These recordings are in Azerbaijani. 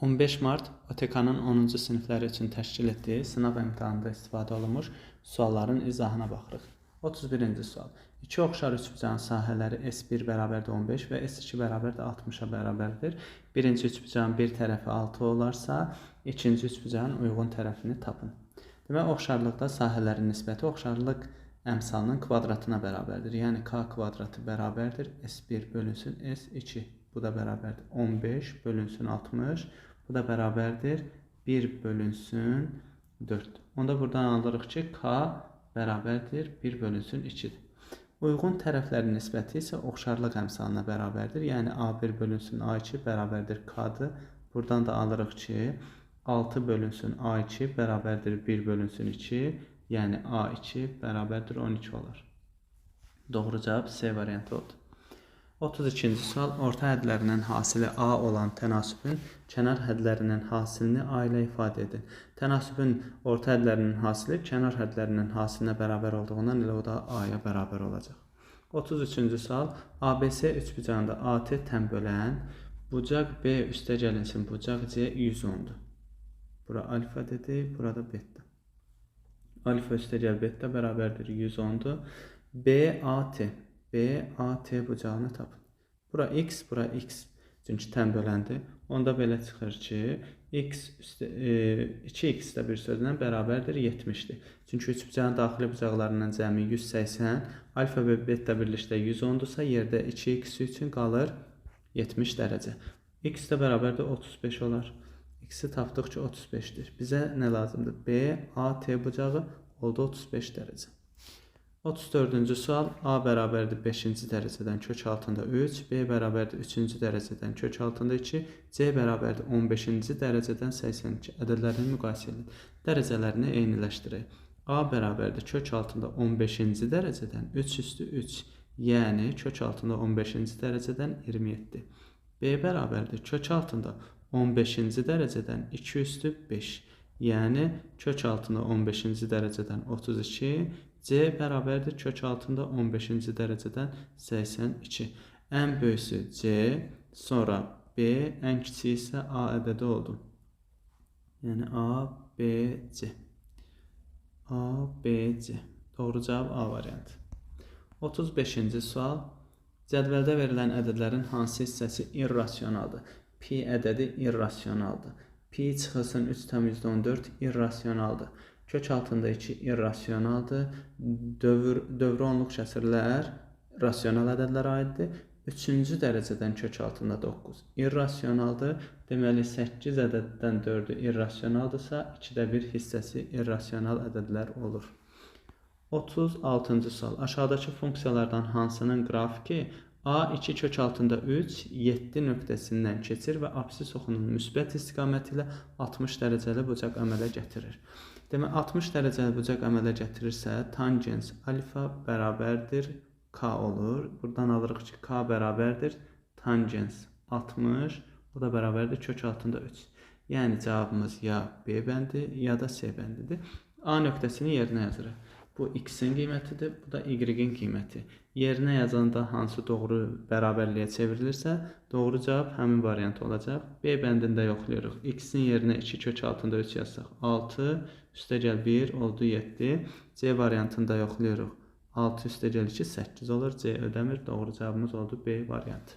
15 Mart OTK-nın 10-cu sinifləri üçün təşkil etdiyi sınav imtahanında istifadə olunmuş sualların izahına baxırıq. 31-ci sual. İki oxşar üçbucağın sahələri S1 bərabərdir 15 və S2 bərabərdir 60-a bərabərdir. Birinci üçbucağın bir tərəfi 6 olarsa, ikinci üçbucağın uyğun tərəfini tapın. Demək, oxşarlıqda sahələrin nisbəti oxşarlıq əmsalının kvadratına bərabərdir. Yəni, K kvadratı bərabərdir S1 bölünsün S2. Bu da bərabərdir 15 bölünsün 60. Bu da bərabərdir 1 bölünsün 4. Onda buradan alırıq ki, K bərabərdir 1 bölünsün 2-dir. Uyğun tərəflərin nisbəti isə oxşarlıq əmsalına bərabərdir. Yəni, A1 bölünsün A2 bərabərdir K-dır. Buradan da alırıq ki, 6 bölünsün A2 bərabərdir 1 bölünsün 2. Yəni, A2 bərabərdir 12 olar. Doğru cavab C variantı oldu. 32-ci sual. Orta hədlərinin hasili A olan tənasübün kənar hədlərinin hasilini A ilə ifadə edin. Tənasübün orta hədlərinin hasili kənar hədlərinin hasilinə bərabər olduğundan elə o da A-ya bərabər olacaq. 33-cü sual. ABC üçbucağında AT tən bölən bucaq B üstə gəlinsin bucaq C 110-dur. Bura alfa dedi, burada beta. Alfa üstə gəl beta bərabərdir 110-dur. BAT bucağını tapın. Bura x, bura x. Çünki tən böləndir. Onda belə çıxır ki, 2x də bir sözlə bərabərdir 70-dir. Çünki üçbucağın daxili bucaqlarından cəmi 180, alfa və beta birlikdə 110-dursa, yerdə 2x üçün qalır 70 dərəcə. X də bərabərdir 35 olar. X-i tapdıq ki, 35-dir. Bizə nə lazımdır? BAT bucağı oldu 35 dərəcə. 34-cü sual. A bərabərdir 5-ci dərəcədən kök altında 3, B bərabərdir 3-cü dərəcədən kök altında 2, C bərabərdir 15-ci dərəcədən 82. Ədədlərini müqayisə edin. Dərəcələrini eyniləşdirək. A bərabərdir kök altında 15-ci dərəcədən 3 üstü 3, yəni kök altında 15-ci dərəcədən 27. B bərabərdir kök altında 15-ci dərəcədən 2 üstü 5, yəni kök altında 15-ci dərəcədən 32, C bərabərdir kök altında 15-ci dərəcədən 82. Ən böyüsü C, sonra B, ən kiçiyi isə A ədədi oldu. Yəni A, B, C. A, B, C. Doğru cavab A variantı. 35-ci sual. Cədvəldə verilən ədədlərin hansı hissəsi irrasionaldır? Pi ədədi irrasionaldır. Pi çıxılsın 3,14 irrasionaldır. Kök altında 2 irrasionaldır. Dövrü onluq kəsrlər rasional ədədlərə aiddir. 3-cü dərəcədən kök altında 9 irrasionaldır. Deməli, 8 ədəddən 4-ü irrasionaldırsa, 2də 1 hissəsi irrasional ədədlər olur. 36-cı sual. Aşağıdakı funksiyalardan hansının qrafiki A2 kök altında 3, 7 nöqtəsindən keçir və absis oxunun müsbət istiqaməti ilə 60 dərəcəli bucaq əmələ gətirir. Demək, 60 dərəcəli bucaq əmələ gətirirsə, tangens alfa bərabərdir K olur. Buradan alırıq ki, K bərabərdir tangens 60, o da bərabərdir kök altında 3. Yəni, cavabımız ya B bəndi, ya da C bəndidir. A nöqtəsini yerinə yazırıq. Bu x-in qiymətidir, bu da y-in qiyməti. Yerinə yazanda hansı doğru bərabərliyə çevrilirsə, doğru cavab həmin variant olacaq. B bəndində yoxlayırıq. X-in yerinə 2 kök altında 3 yazsaq 6, üstə gəl 1 oldu 7. C variantında yoxlayırıq. 6 üstə gəl 2 8 olur. C ödəmir. Doğru cavabımız oldu B variantı.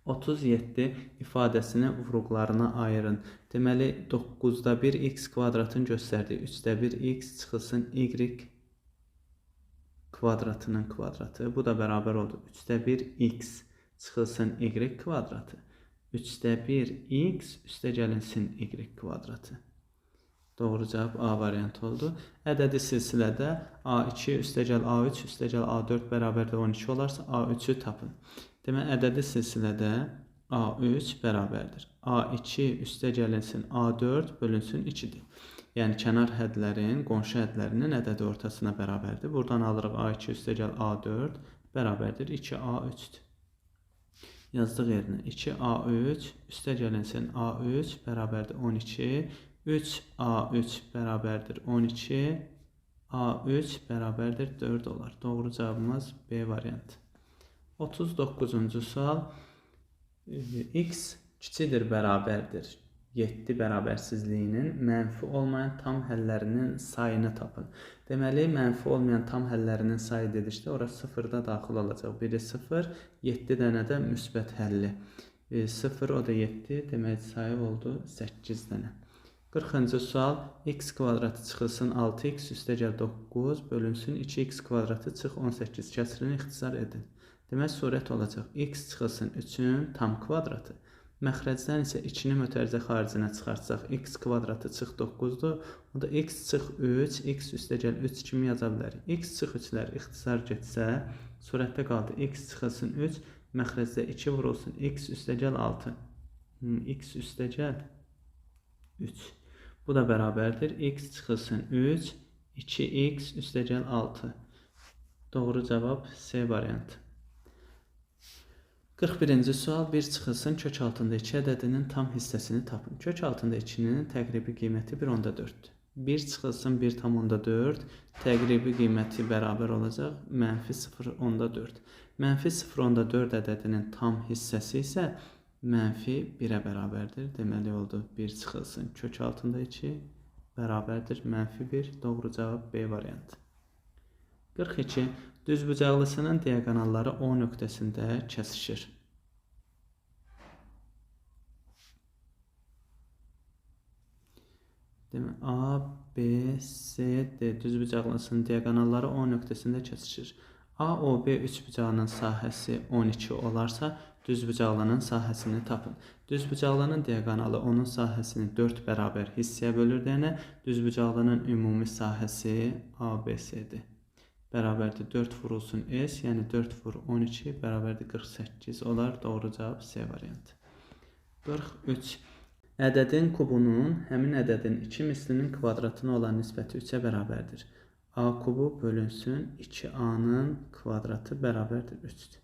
37 ifadəsini vurğularına ayırın. Deməli, 9-da 1 x kvadratın göstərdiyi 3-də 1 x çıxılsın y kvadratının kvadratı. Bu da bərabər oldu. 3-də 1 x çıxılsın y kvadratı. 3-də 1 x üstə gəlinsin y kvadratı. Doğru cavab A variantı oldu. Ədədi silsilədə A2 üstə gəl A3 üstə gəl A4 bərabərdə 12 olarsa A3-ü tapın. Demək, ədədi silsilədə A3 bərabərdir. A2 üstə gəlinsin A4 bölünsün 2-dir. Yəni, kənar hədlərin, qonşu hədlərinin ədədi ortasına bərabərdir. Buradan alırıq A2 üstə gəl A4 bərabərdir 2A3-dür. Yazdıq yerinə 2A3 üstə gəlinsin A3 bərabərdir 12. 3A3 bərabərdir 12. A3 bərabərdir 4 olar. Doğru cavabımız B variantı. 39-cu sual. X kiçikdir, bərabərdir 7 bərabərsizliyinin mənfi olmayan tam həllərinin sayını tapın. Deməli, mənfi olmayan tam həllərinin sayı dedikdə, ora 0 da daxil olacaq. Biri 0, 7 dənə də müsbət həlli. 0, o da 7, demək sayı oldu 8 dənə. 40-cı sual, x kvadratı çıxılsın 6x üstəgəl 9 bölünsün 2x kvadratı çıx 18 kəsirini ixtisar edin. Demək, surət olacaq, x çıxılsın 3-ün tam kvadratı. Məxrəcdən isə 2-ni mötərizə xaricinə çıxartsaq, x kvadratı çıx 9-dur. O da x çıx 3, x üstəgəl 3 kimi yaza bilərik. X çıx 3-lər ixtisar getsə, surətdə qaldı x çıxılsın 3, məxrəcdə 2 vurulsun, x üstəgəl 6. X üstəgəl 3. Bu da bərabərdir. X çıxılsın 3, 2x üstəgəl 6. Doğru cavab C variantı. 41-ci sual, 1 çıxılsın kök altında 2 ədədinin tam hissəsini tapın. Kök altında 2-nin təqribi qiyməti 1/4. 1 çıxılsın 1/4, təqribi qiyməti bərabər olacaq -0/4. -0/4 ədədinin tam hissəsi isə -1-ə bərabərdir. Deməli oldu 1 çıxılsın kök altında 2 bərabərdir -1. Doğru cavab B variantı. 42. Düzbucaqlısının diaqonalları O nöqtəsində kəsişir. Demək, A, B, C, D düzbucaqlısının diaqonalları O nöqtəsində kəsişir. AOB üçbucağının sahəsi 12 olarsa, düzbucaqlının sahəsini tapın. Düzbucaqlının diaqonalı onun sahəsini 4 bərabər hissəyə bölür deyənə, düzbucaqlının ümumi sahəsi ABC-dir. Bərabərdir 4 vurulsun S, yəni 4 vur 12 bərabərdir 48 olar. Doğru cavab C variantı. 43. Ədədin kubunun həmin ədədin 2 mislinin kvadratına olan nisbəti 3-ə bərabərdir. A kubu bölünsün 2A-nın kvadratı bərabərdir 3-dür.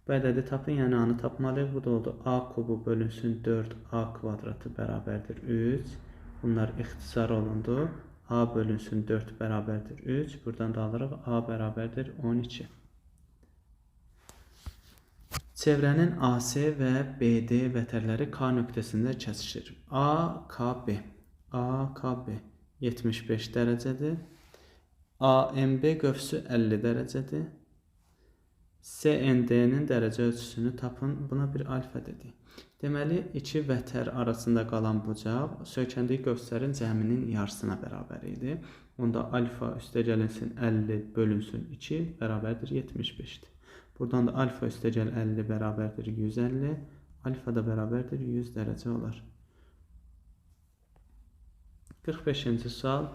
Bu ədədi tapın, yəni A-nı tapmalıyıq. Bu da oldu. A kubu bölünsün 4A kvadratı bərabərdir 3. Bunlar ixtisar olundu. A bölünsün 4 bərabərdir 3. Buradan da alırıq. A bərabərdir 12. Çevrənin AC və BD vətərləri K nöqtəsində kəsişir. AKB 75 dərəcədir. AMB qövsü 50 dərəcədir. CND-nin dərəcə ölçüsünü tapın. Buna bir alfa dedik. Deməli, iki vətər arasında qalan bucaq söykəndiyi qövslərin cəminin yarısına bərabər idi. Onda alfa üstəgəlinsin 50 bölünsün 2 bərabərdir 75-dir. Buradan da alfa üstəgəl 50 bərabərdir 150. Alfa da bərabərdir 100 dərəcə olar. 45-ci sual.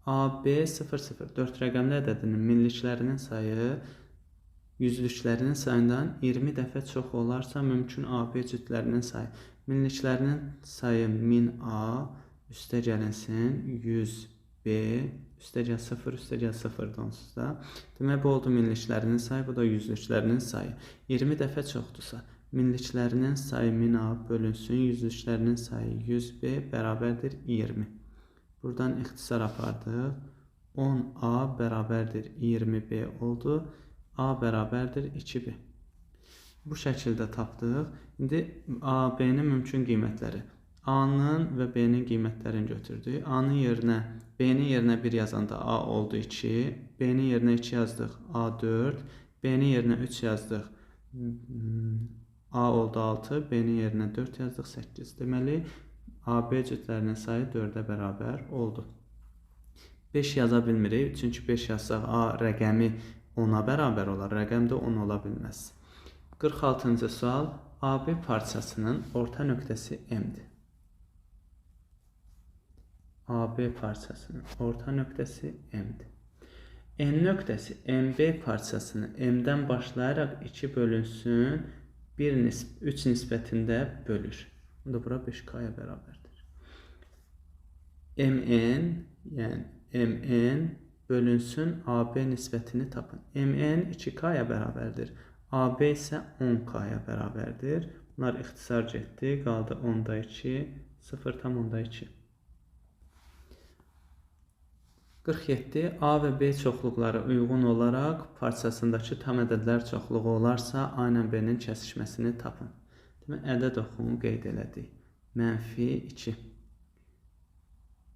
AB00 4 rəqəmli ədədinin minliklərinin sayı yüzlüklərinin sayından 20 dəfə çox olarsa, mümkün AB cütlərinin sayı. Minliklərinin sayı 1000A üstəgəlinsin 100B üstəgəl 0 üstəgəl 0 onsuz da. Demək, bu oldu minliklərinin sayı, bu da yüzlüklərinin sayı. 20 dəfə çoxdursa, minliklərinin sayı 1000A bölünsün, yüzlüklərinin sayı 100B bərabərdir 20. Buradan ixtisar apardıq. 10A bərabərdir 20B oldu. A bərabərdir 2B. Bu şəkildə tapdıq. İndi AB-nin mümkün qiymətləri. A-nın və B-nin qiymətlərini götürdük. A-nın yerinə, B-nin yerinə 1 yazanda A oldu 2. B-nin yerinə 2 yazdıq. A 4. B-nin yerinə 3 yazdıq. A oldu 6. B-nin yerinə 4 yazdıq. 8. Deməli, AB cütlərinin sayı 4-ə bərabər oldu. 5 yaza bilmirik. Çünki 5 yazsaq A rəqəmi 10-a bərabər olar. Rəqəm də 10 ola bilməz. 46-cı sual. AB parçasının orta nöqtəsi M-dir. AB parçasının orta nöqtəsi M-dir. N nöqtəsi MB parçasını M-dən başlayaraq 2 bölünsün 3 nisbətində bölür. Bu da bura 5K-ya bərabərdir. MN, yəni MN bölünsün AB nisbətini tapın. MN 2K-ya bərabərdir. AB isə 10K-ya bərabərdir. Bunlar ixtisar getdi. Qaldı 10'da 2, 0,2. 47. A və B çoxluqları uyğun olaraq parçasındakı tam ədədlər çoxluğu olarsa, A ilə B-nin kəsişməsini tapın. Demək, ədəd oxunu qeyd elədik. -2,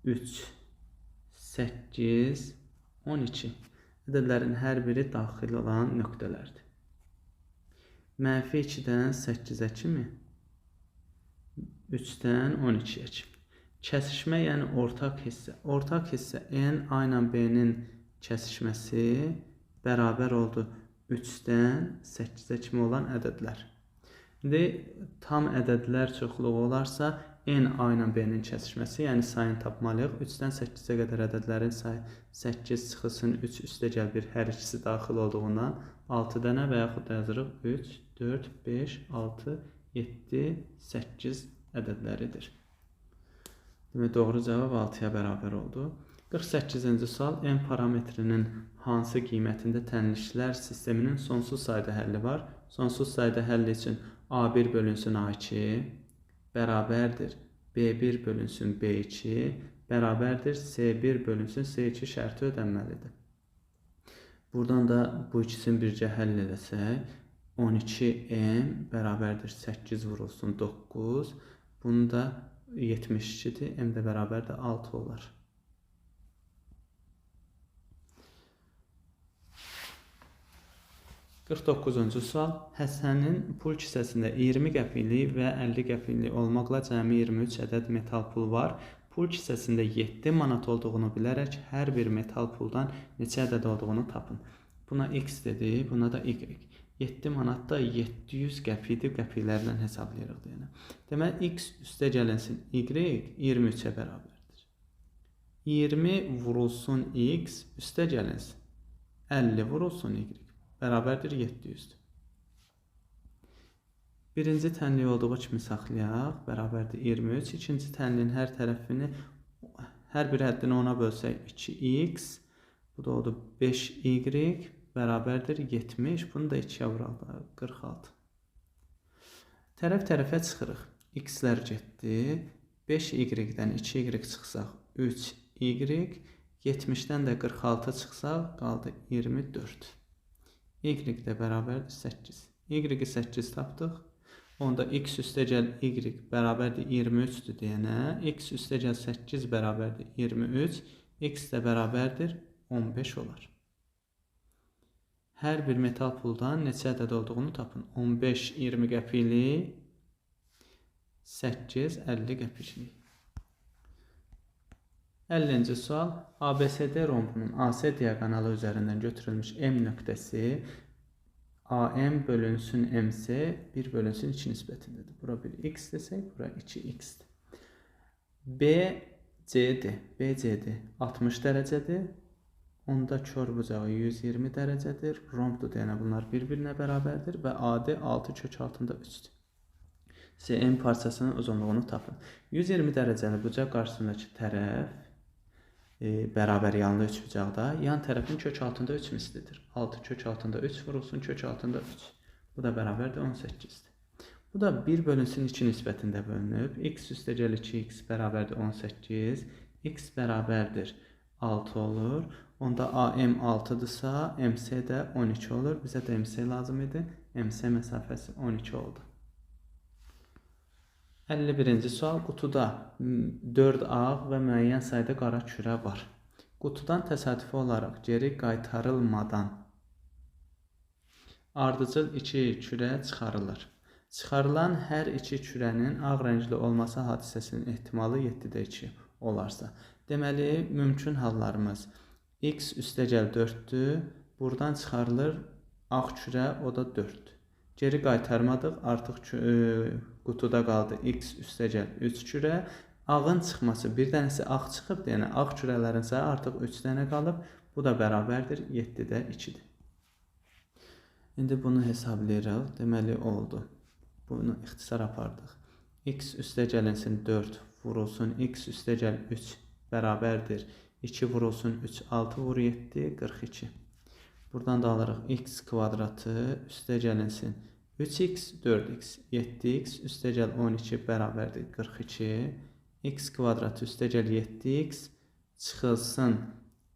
3, 8, 12. Ədədlərin hər biri daxil olan nöqtələrdir. -2-dən 8-ə kimi, 3-dən 12-yə kimi. Kəsişmə, yəni ortaq hissə. Ortaq hissə N, A ilə B-nin kəsişməsi bərabər oldu 3-dən 8-ə kimi olan ədədlər. İndi tam ədədlər çoxluğu olarsa, N, A ilə B-nin kəsişməsi, yəni sayını tapmalıyıq. 3-dən 8-ə qədər ədədlərin sayı 8 çıxılsın 3 üstəgəl 1, hər ikisi daxil olduğundan 6 dənə və yaxud da yazırıq 3, 4, 5, 6, 7, 8 ədədləridir. Demək, doğru cavab 6-ya bərabər oldu. 48-ci sual. N parametrinin hansı qiymətində tənlişlər sisteminin sonsuz sayda həlli var? Sonsuz sayda həlli üçün A1 bölünsün A2 bərabərdir B1 bölünsün B2 bərabərdir C1 bölünsün C2 şərti ödənməlidir. Buradan da bu ikisini bircə həll eləsək, 12M bərabərdir 8 vurulsun 9. Bunu da 72-dir. M də bərabərdir 6 olar. -49-cu sual. Həsənin pul kisəsində 20 qəpiklik və 50 qəpiklik olmaqla cəmi 23 ədəd metal pul var. Pul kisəsində 7 manat olduğunu bilərək hər bir metal puldan neçə ədəd olduğunu tapın. Buna X dedi, buna da Y. 7 manat da 700 qəpikdir, qəpiklərlə hesablayırıq deyənə. Demək, X üstə gəlinsin Y 23-ə bərabərdir. 20 vurulsun X üstə gəlinsin 50 vurulsun Y bərabərdir 700-dür. Birinci tənlik olduğu kimi saxlayaq, bərabərdir 23. İkinci tənliyin hər tərəfini, hər bir həddini 10-a bölsək 2x, bu da oldu 5y, bərabərdir 70. Bunu da 2-yə vuraq, 46. Tərəf-tərəfə çıxırıq. X-lər getdi. 5y-dən 2y çıxsaq 3y, 70-dən də 46 çıxsaq qaldı 24. Y də bərabərdir 8. Y-i 8 tapdıq. Onda x üstəgəl y bərabərdir 23-dür deyənə, x üstəgəl 8 bərabərdir 23, x də bərabərdir 15 olar. Hər bir metal puldan neçə ədəd olduğunu tapın. 15 20 qəpiklik, 8 50 qəpiklik. 50-ci sual. ABCD rombunun AC diaqonalı üzərindən götürülmüş M nöqtəsi AM bölünsün MC 1 bölünsün 2 nisbətindədir. Bura bir x desək, bura 2x-dir. BCD 60 dərəcədir. Onda kör bucağı 120 dərəcədir. Rombdur deyənə bunlar bir-birinə bərabərdir və AD 6 kök altında 3-dür. CM parçasının uzunluğunu tapın. 120 dərəcəli bucaq qarşısındakı tərəf bərabər yanlı üçbucaqda yan tərəfin kök altında 3 mislidir. 6 kök altında 3 vurulsun kök altında 3. Bu da bərabərdir 18-dir. Bu da 1 bölünsün 2 nisbətində bölünüb. X üstəgəl 2x bərabərdir 18. X bərabərdir 6 olur. Onda AM 6-dırsa MC də 12 olur. Bizə də MC lazım idi. MC məsafəsi 12 oldu. 51-ci sual. Qutuda 4 ağ və müəyyən sayda qara kürə var. Qutudan təsadüfi olaraq geri qaytarılmadan ardıcıl 2 kürə çıxarılır. Çıxarılan hər 2 kürənin ağ rəngli olması hadisəsinin ehtimalı 7-də 2 olarsa. Deməli, mümkün hallarımız x üstəgəl 4-dür. Buradan çıxarılır ağ kürə, o da 4-dür. Geri qaytarmadıq, artıq qutuda qaldı x üstəgəl 3 kürə. Ağın çıxması, bir dənəsi ağ çıxıb, yəni ağ kürələrin sayı artıq 3 dənə qalıb. Bu da bərabərdir 7-də 2-dir. İndi bunu hesablayırıq. Deməli oldu. Bunu ixtisar apardıq. X üstəgəlinsin 4 vurulsun x üstəgəl 3 bərabərdir 2 vurulsun 3, 6 vur 7, 42. Buradan da alırıq x kvadratı üstəgəlinsin 3x, 4x, 7x üstəgəl 12 bərabərdir 42. X kvadratı üstəgəl 7x çıxılsın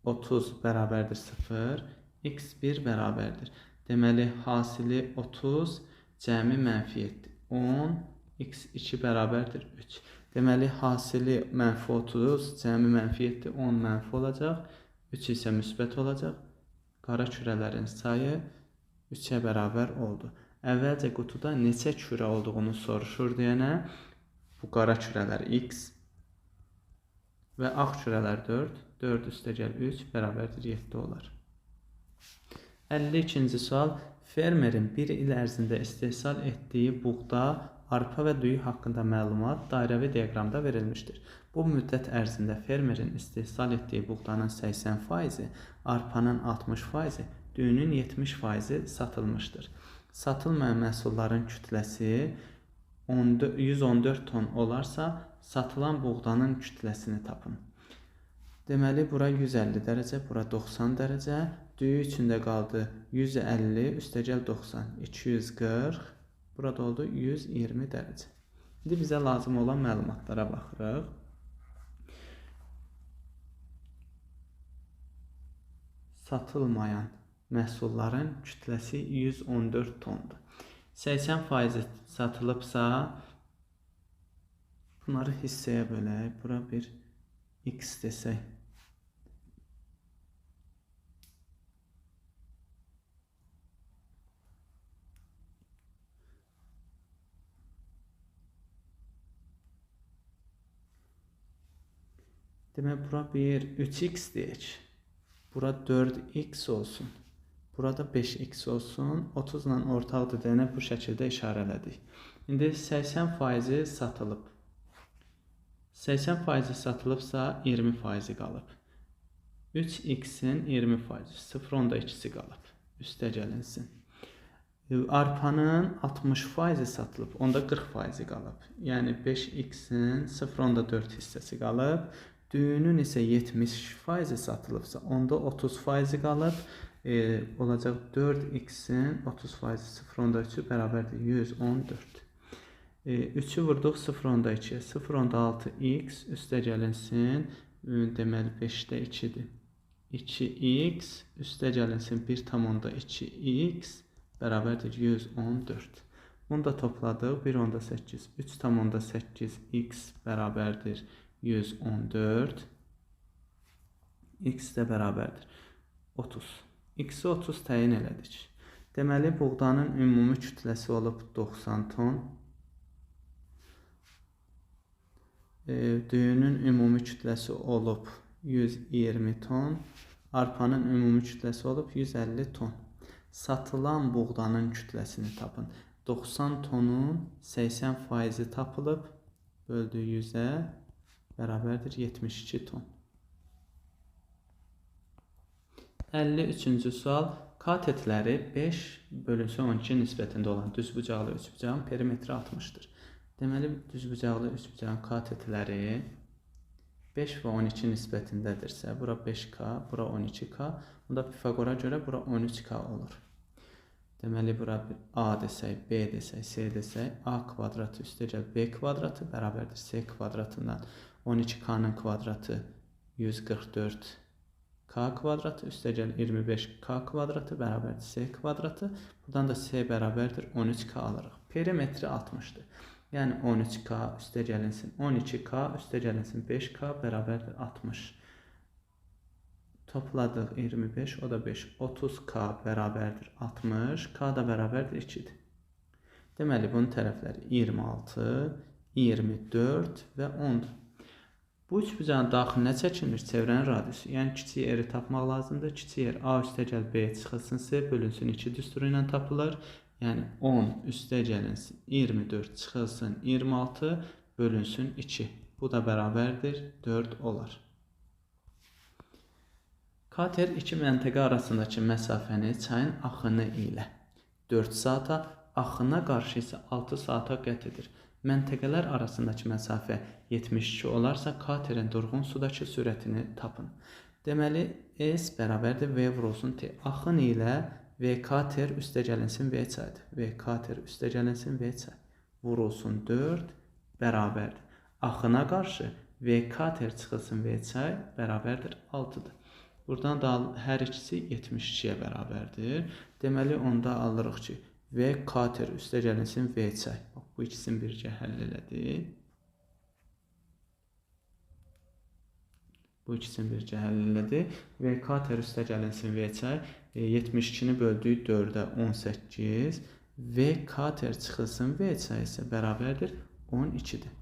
30 bərabərdir 0. X1 bərabərdir. Deməli, hasili 30, cəmi -7. 10, x2 bərabərdir 3. Deməli, hasili mənfi 30, cəmi mənfi 7, 10 mənfi olacaq. 3 isə müsbət olacaq. Qara kürələrin sayı 3-ə bərabər oldu. Əvvəlcə qutuda neçə kürə olduğunu soruşur deyənə, bu qara kürələr x və ağ kürələr 4. 4 üstəgəl 3 bərabərdir 7 olar. 52-ci sual. Fermerin bir il ərzində istehsal etdiyi buğda, arpa və düyü haqqında məlumat dairəvi diaqramda verilmişdir. Bu müddət ərzində fermerin istehsal etdiyi buğdanın 80%, arpanın 60%, düyünün 70% satılmışdır. Satılmayan məhsulların kütləsi 114 ton olarsa, satılan buğdanın kütləsini tapın. Deməli, bura 150 dərəcə, bura 90 dərəcə. Düyü içində qaldı 150, üstəgəl 90, 240. Burada oldu 120 dərəcə. İndi bizə lazım olan məlumatlara baxırıq. Satılmayan məhsulların kütləsi 114 tondur. 80% satılıbsa, bunları hissəyə bölək. Bura bir x desək. Demək, bura bir 3x deyək. Bura 4x olsun. Burada 5x olsun. 30 ilə ortaqdır deyənə bu şəkildə işarələdik. İndi 80% satılıb. 80% satılıbsa 20% qalıb. 3x-in 20%, 0.2-si qalıb. Üstə gəlinsin. Arpanın 60% satılıb, onda 40% qalıb. Yəni 5x-in 0.4 hissəsi qalıb. Düyünün isə 70% satılıbsa, onda 30% qalıb. Olacaq 4x-in 30%, 0.3 bərabərdir 114. 3-ü vurduq 0.2-yə, 0.6x üstə gəlinsin, deməli 5-də 2-dir. 2x üstə gəlinsin 1.2x bərabərdir 114. Bunu da topladıq, 1.8, 3.8x bərabərdir 114. X də bərabərdir 30. X-i 30 təyin elədik. Deməli, buğdanın ümumi kütləsi olub 90 ton. Düyünün ümumi kütləsi olub 120 ton. Arpanın ümumi kütləsi olub 150 ton. Satılan buğdanın kütləsini tapın. 90 tonun 80% tapılıb, böldü 100-ə bərabərdir 72 ton. 53-cü sual. Katetləri 5/12 nisbətində olan düzbucaqlı üçbucağın perimetri 60-dır. Deməli, düzbucaqlı üçbucağın katetləri 5 və 12 nisbətindədirsə, bura 5k, bura 12k, bunda Pifagora görə bura 13k olur. Deməli, bura a desək, b desək, c desək, a kvadratı üstəgəl b kvadratı bərabərdir c kvadratından 12k-nın kvadratı 144 k kvadratı üstəgəl 25k kvadratı bərabərdir c kvadratı. Buradan da c bərabərdir 13k alırıq. Perimetri 60-dır. Yəni 13k üstə gəlinsin 12k üstə gəlinsin 5k bərabərdir 60. Topladıq 25, o da 5. 30k bərabərdir 60. K da bərabərdir 2-dir. Deməli, bunun tərəfləri 26, 24 və 10-dur. Bu üçbucağın daxilinə çəkilir çevrənin radiusu. Yəni, kiçik yeri tapmaq lazımdır. Kiçik yer a üstəgəl b çıxılsın c bölünsün 2 düsturu ilə tapılır. Yəni, 10 üstə gəlinsin 24 çıxılsın 26 bölünsün 2. Bu da bərabərdir 4 olar. Kater iki məntəqə arasındakı məsafəni çayın axını ilə 4 saata, axına qarşı isə 6 saata qət edir. Məntəqələr arasındakı məsafə 72 olarsa, katerin durğun sudakı sürətini tapın. Deməli, S bərabərdir V vurulsun T. Axın ilə V kater üstə gəlinsin V çaydır. V kater üstə gəlinsin V çay. Vurulsun 4 bərabərdir. Axına qarşı V kater çıxılsın V çay bərabərdir 6-dır. Buradan da hər ikisi 72-yə bərabərdir. Deməli, onda alırıq ki, V kater üstə gəlinsin V çay. Bu Bu ikisini bircə həll elədik. Bu ikisini bircə həll elədik. V kater üstə gəlinsin V çay. 72-ni böldük 4-ə 18. V kater çıxılsın V çay isə bərabərdir 12-dir.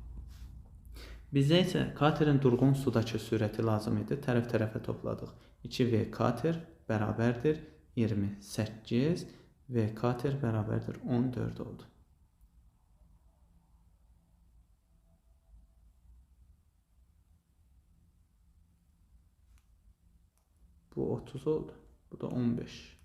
Bizə isə katerin durğun sudakı sürəti lazım idi. Tərəf-tərəfə topladıq. 2V kater bərabərdir 28. V kater bərabərdir 14 oldu. Bu 30 oldu. Bu da 15.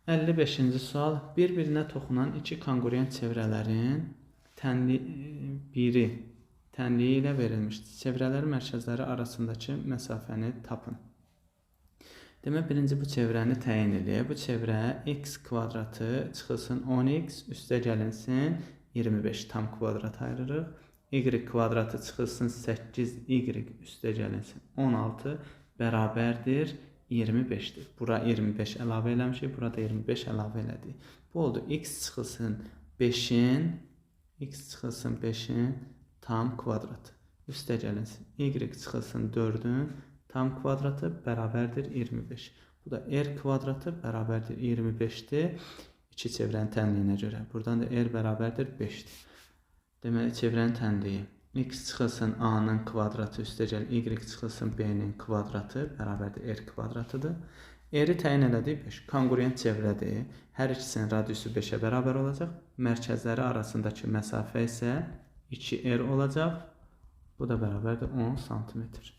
55-ci sual. Bir-birinə toxunan iki konqurent çevrələrin biri tənliyi ilə verilmişdir. Çevrələrin mərkəzləri arasındakı məsafəni tapın. Demək, birinci bu çevrəni təyin edək. Bu çevrə x kvadratı çıxılsın 10x üstə gəlinsin 25 tam kvadrat ayırırıq. Y kvadratı çıxılsın 8y üstə gəlinsin 16 bərabərdir 25'dir. Bura 25 əlavə eləmişik, burada 25 əlavə elədik. Bu oldu x çıxılsın 5'in tam kvadratı üstə gəlinsin. Y çıxılsın 4'ün tam kvadratı bərabərdir 25. Bu da r kvadratı bərabərdir 25'dir. İki çevrənin tənliyinə görə. Buradan da r bərabərdir 5'dir. Deməli, çevrənin tənliyi x çıxılsın a-nın kvadratı üstə gəl, y çıxılsın b-nin kvadratı bərabərdir r kvadratıdır. R-i təyin elədik 5. Konqurent çevrədir. Hər ikisinin radiusu 5'ə bərabər olacaq. Mərkəzləri arasındakı məsafə isə 2r olacaq. Bu da bərabərdir 10 santimetr.